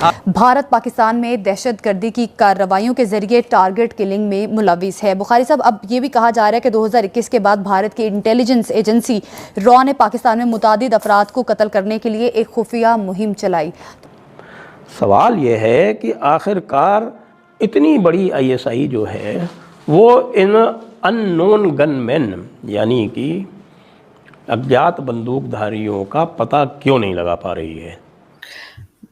भारत पाकिस्तान में दहशतगर्दी की कार्रवाइयों के जरिए टारगेट किलिंग में मुलविस है। बुखारी साहब, अब ये भी कहा जा रहा है कि 2021 के बाद भारत की इंटेलिजेंस एजेंसी रॉ ने पाकिस्तान में मुतादिद अफराद को कत्ल करने के लिए एक खुफिया मुहिम चलाई। सवाल यह है कि आखिरकार इतनी बड़ी ISI जो है वो इन अननोन गनमैन यानी कि अज्ञात बंदूकधारियों का पता क्यों नहीं लगा पा रही है।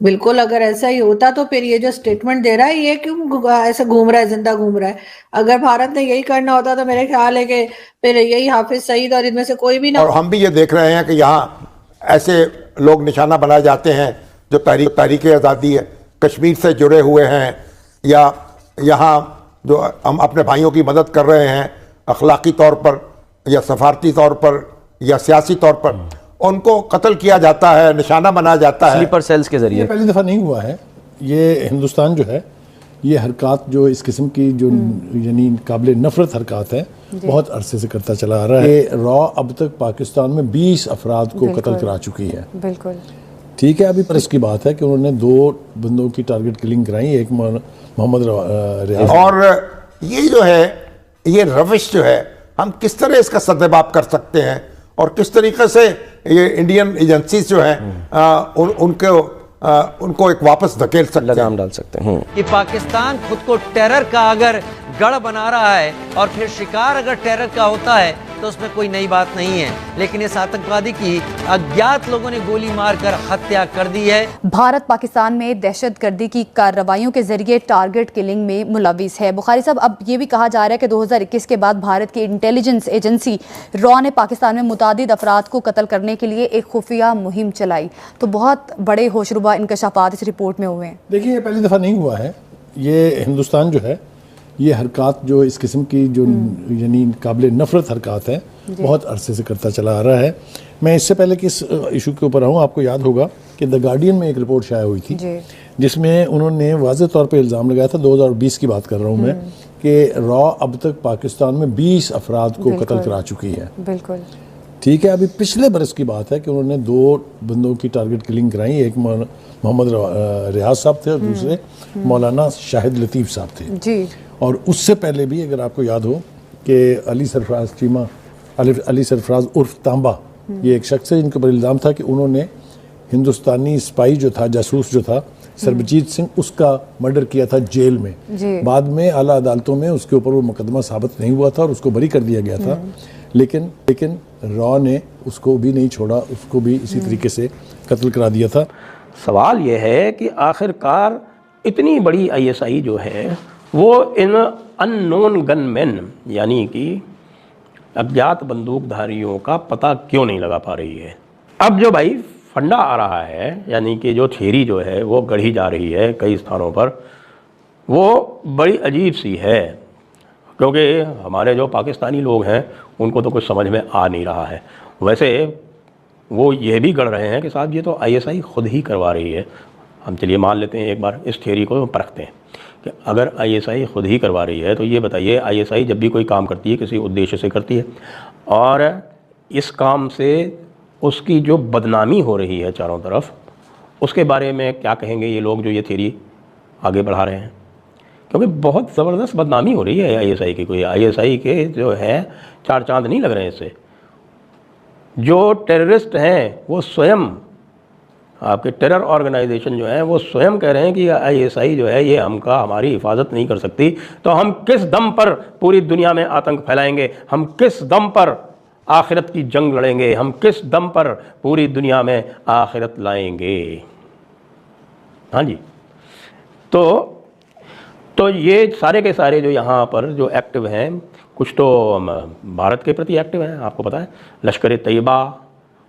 बिल्कुल, अगर ऐसा ही होता तो फिर ये जो स्टेटमेंट दे रहा है ये क्यों ऐसे घूम रहा है, जिंदा घूम रहा है। अगर भारत ने यही करना होता तो मेरे ख्याल है कि फिर यही हाफिज सईद और इनमें से कोई भी ना। और हम भी ये देख रहे हैं कि यहाँ ऐसे लोग निशाना बनाए जाते हैं जो तहरीक आज़ादी है कश्मीर से जुड़े हुए हैं, या यहाँ जो हम अपने भाइयों की मदद कर रहे हैं अखलाकी तौर पर या सफारती तौर पर या सियासी तौर पर, उनको कत्ल किया जाता है, निशाना बनाया जाता है स्लीपर सेल्स के जरिए। पहली दफ़ा नहीं हुआ है। ये हिंदुस्तान जो है ये हरकत जो इस किस्म की जो यानी काबिल नफरत हरकत है बहुत अरसे से करता चला आ रहा है। रॉ अब तक पाकिस्तान में 20 अफराद को कत्ल करा चुकी है। बिल्कुल ठीक है, अभी पर इसकी बात है कि उन्होंने 2 बंदों की टारगेट किलिंग कराई, एक मोहम्मद रियाज। और ये जो है ये रविश जो है हम किस तरह इसका सद्भाव कर सकते हैं और किस तरीके से ये इंडियन एजेंसीज जो है उनको एक वापस धकेल सकते हैं, लगाम डाल सकते हैं। कि पाकिस्तान खुद को टेरर का अगर गढ़ बना रहा है और फिर शिकार अगर टेरर का होता है तो उसमें कोई नई बात नहीं है, लेकिन इस आतंकवादी की अज्ञात लोगों ने गोली मारकर हत्या कर दी है। भारत पाकिस्तान में दहशतगर्दी की कार्रवाइयों के जरिए टारगेट किलिंग में मुलविस है। बुखारी साहब, अब ये भी कहा जा रहा है कि 2021 के बाद भारत की इंटेलिजेंस एजेंसी रॉ ने पाकिस्तान में मुतादिद अफराद को कत्ल करने के लिए एक खुफिया मुहिम चलाई। तो बहुत बड़े होशरुबा इंकशाफात इस रिपोर्ट में हुए हैं। देखिए, ये पहली दफ़ा नहीं हुआ है। ये हिंदुस्तान जो है ये हरकत जो इस किस्म की जो यानी काबिल नफरत हरकत है बहुत अरसे से करता चला आ रहा है। मैं इससे पहले कि इस इशू के ऊपर आऊँ, आपको याद होगा कि द गार्डियन में एक रिपोर्ट शाया हुई थी जिसमें उन्होंने वाज़ेह तौर पे इल्ज़ाम लगाया था, 2020 की बात कर रहा हूँ मैं, कि रॉ अब तक पाकिस्तान में 20 अफराद को कत्ल करा चुकी है। बिल्कुल ठीक है, अभी पिछले बरस की बात है कि उन्होंने 2 बंदों की टारगेट किलिंग कराई, एक मोहम्मद रियाज साहब थे और दूसरे मौलाना शाहिद लतीफ़ साहब थे जी। और उससे पहले भी अगर आपको याद हो कि अली सरफराज उर्फ तांबा, ये एक शख्स है जिनके ऊपर इल्ज़ाम था कि उन्होंने हिंदुस्तानी स्पाई जो था, जासूस जो था सरबजीत सिंह, उसका मर्डर किया था जेल में। बाद में आला अदालतों में उसके ऊपर वो मुकदमा साबित नहीं हुआ था और उसको बरी कर दिया गया था, लेकिन रॉ ने उसको भी नहीं छोड़ा, उसको भी इसी तरीके से कत्ल करा दिया था। सवाल यह है कि आखिरकार इतनी बड़ी ISI जो है वो इन अननोन गनमैन यानी कि अज्ञात बंदूकधारियों का पता क्यों नहीं लगा पा रही है। अब जो भाई फंडा आ रहा है यानी कि जो थ्योरी जो है वो गढ़ी जा रही है कई स्थानों पर, वो बड़ी अजीब सी है, क्योंकि हमारे जो पाकिस्तानी लोग हैं उनको तो कुछ समझ में आ नहीं रहा है। वैसे वो ये भी गढ़ रहे हैं कि साहब ये तो ISI खुद ही करवा रही है। हम चलिए मान लेते हैं, एक बार इस थ्योरी को परखते हैं कि अगर ISI खुद ही करवा रही है तो ये बताइए ISI जब भी कोई काम करती है किसी उद्देश्य से करती है, और इस काम से उसकी जो बदनामी हो रही है चारों तरफ, उसके बारे में क्या कहेंगे ये लोग जो ये थ्योरी आगे बढ़ा रहे हैं, क्योंकि बहुत ज़बरदस्त बदनामी हो रही है ISI की। कोई ISI के जो है 4 चांद नहीं लग रहे हैं इससे। जो टेररिस्ट हैं वो स्वयं, आपके टेरर ऑर्गेनाइजेशन जो है वो स्वयं कह रहे हैं कि ISI जो है ये हमारी हिफाजत नहीं कर सकती, तो हम किस दम पर पूरी दुनिया में आतंक फैलाएंगे, हम किस दम पर आखिरत की जंग लड़ेंगे, हम किस दम पर पूरी दुनिया में आखिरत लाएंगे। हाँ जी, तो ये सारे के सारे जो यहाँ पर जो एक्टिव हैं, कुछ तो भारत के प्रति एक्टिव हैं, आपको पता है, लश्कर तैयबा,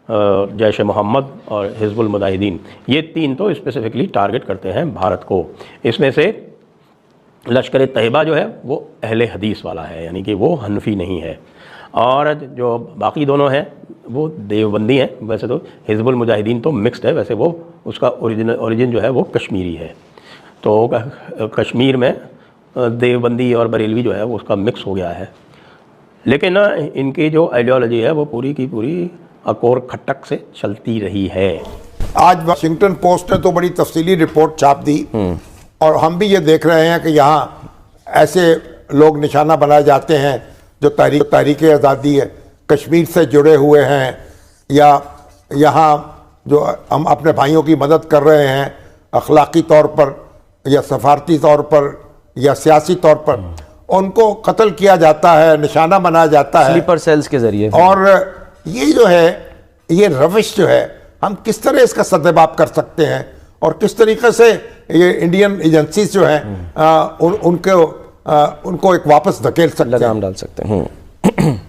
जैश मोहम्मद और हिजबुल मुजाहिदीन, ये 3 तो स्पेसिफिकली टारगेट करते हैं भारत को। इसमें से लश्कर तैयबा जो है वो अहले हदीस वाला है, यानी कि वो हनफी नहीं है, और जो बाकी दोनों हैं वो देवबंदी हैं। वैसे तो हिजबुल मुजाहिदीन तो मिक्स्ड है, वैसे वो उसका ओरिजिन जो है वो कश्मीरी है, तो कश्मीर में देवबंदी और बरेलवी जो है वो उसका मिक्स हो गया है। लेकिन इनकी जो आइडियोलॉजी है वो पूरी की पूरी अकोर खट्टक से चलती रही है। आज वाशिंगटन पोस्ट ने तो बड़ी तफसीली रिपोर्ट छाप दी और हम भी ये देख रहे हैं कि यहाँ ऐसे लोग निशाना बनाए जाते हैं जो तहरीक आज़ादी है कश्मीर से जुड़े हुए हैं या यहाँ जो हम अपने भाइयों की मदद कर रहे हैं अखलाकी तौर पर या सफारती तौर पर या सियासी तौर पर, उनको कत्ल किया जाता है, निशाना बनाया जाता है स्लीपर सेल्स के जरिए। और ये जो है ये रविश जो है हम किस तरह इसका सद्भाव कर सकते हैं और किस तरीके से ये इंडियन एजेंसीज जो हैं उनको एक वापस धकेल सकते हैं, लगाम डाल सकते हैं।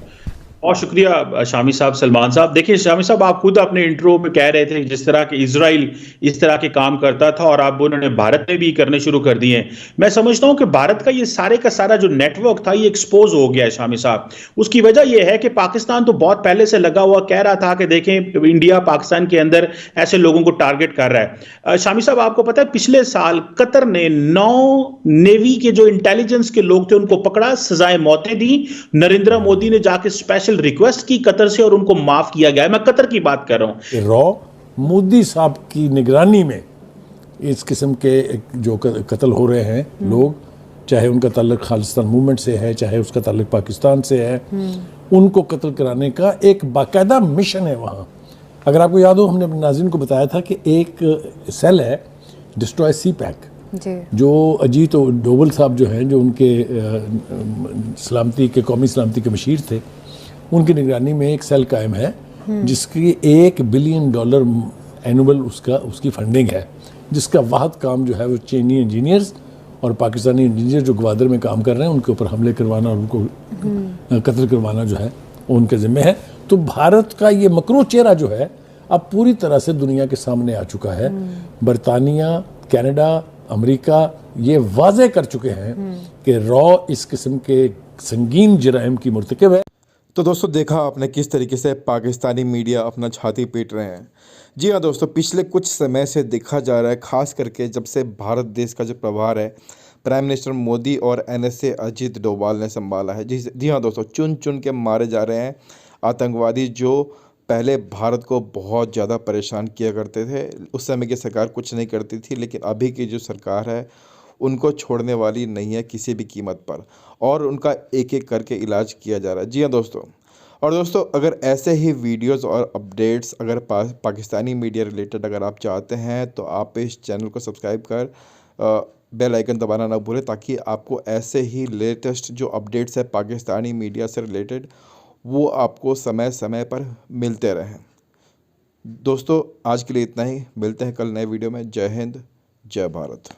बहुत शुक्रिया शामी साहब, सलमान साहब। देखिए शामी साहब, आप खुद अपने इंट्रो में कह रहे थे जिस तरह के इजराइल इस तरह के काम करता था और आप उन्होंने भारत में भी करने शुरू कर दिए हैं। मैं समझता हूं कि भारत का ये सारे का सारा जो नेटवर्क था ये एक्सपोज हो गया है शामी साहब। उसकी वजह यह है कि पाकिस्तान तो बहुत पहले से लगा हुआ कह रहा था कि देखें इंडिया पाकिस्तान के अंदर ऐसे लोगों को टारगेट कर रहा है। शामी साहब, आपको पता है पिछले साल कतर ने 9 नेवी के जो इंटेलिजेंस के लोग थे उनको पकड़ा, सजाएं मौतें दी। नरेंद्र मोदी ने जाके स्पेशल रिक्वेस्ट की कतर से और उनको माफ किया गया है। मैं कतर की बात कर रहा हूं। रॉ मोदी साहब की निगरानी में इस किस्म के जो कत्ल हो रहे हैं लोग, चाहे उनका ताल्लुक खालिस्तान मूवमेंट से है, चाहे उसका ताल्लुक पाकिस्तान से है, उनको कत्ल कराने का एक बाकायदा मिशन है वहाँ। अगर आपको याद हो, हमने अपने नाज़रीन को बताया था कि एक सेल है डिस्ट्रॉय सी पैक, जो अजीत डोवल साहब जो हैं, जो उनके सलामती के कौमी सलामती के मशीर थे, उनकी निगरानी में एक सेल कायम है जिसकी $1 बिलियन एनुअल उसकी फंडिंग है, जिसका वाहद काम जो है वो चीनी इंजीनियर्स और पाकिस्तानी इंजीनियर जो ग्वादर में काम कर रहे हैं उनके ऊपर हमले करवाना और उनको कत्ल करवाना जो है वो उनके ज़िम्मे है। तो भारत का ये मकरू चेहरा जो है अब पूरी तरह से दुनिया के सामने आ चुका है। बरतानिया, कनाडा, अमेरिका ये वाज़े कर चुके हैं कि रॉ इस किस्म के संगीन जराइम की मुर्तकिब है। तो दोस्तों, देखा आपने किस तरीके से पाकिस्तानी मीडिया अपना छाती पीट रहे हैं। जी हाँ दोस्तों, पिछले कुछ समय से देखा जा रहा है, ख़ास करके जब से भारत देश का जो प्रभार है प्राइम मिनिस्टर मोदी और NSA अजीत डोभाल ने संभाला है। जी हाँ दोस्तों, चुन चुन के मारे जा रहे हैं आतंकवादी जो पहले भारत को बहुत ज़्यादा परेशान किया करते थे। उस समय की सरकार कुछ नहीं करती थी, लेकिन अभी की जो सरकार है उनको छोड़ने वाली नहीं है किसी भी कीमत पर, और उनका एक एक करके इलाज किया जा रहा है। जी हाँ दोस्तों, और दोस्तों अगर ऐसे ही वीडियोस और अपडेट्स अगर पाकिस्तानी मीडिया रिलेटेड अगर आप चाहते हैं तो आप इस चैनल को सब्सक्राइब कर बेल आइकन दबाना ना भूलें, ताकि आपको ऐसे ही लेटेस्ट जो अपडेट्स है पाकिस्तानी मीडिया से रिलेटेड वो आपको समय समय पर मिलते रहें। दोस्तों आज के लिए इतना ही, मिलते हैं कल नए वीडियो में। जय हिंद, जय भारत।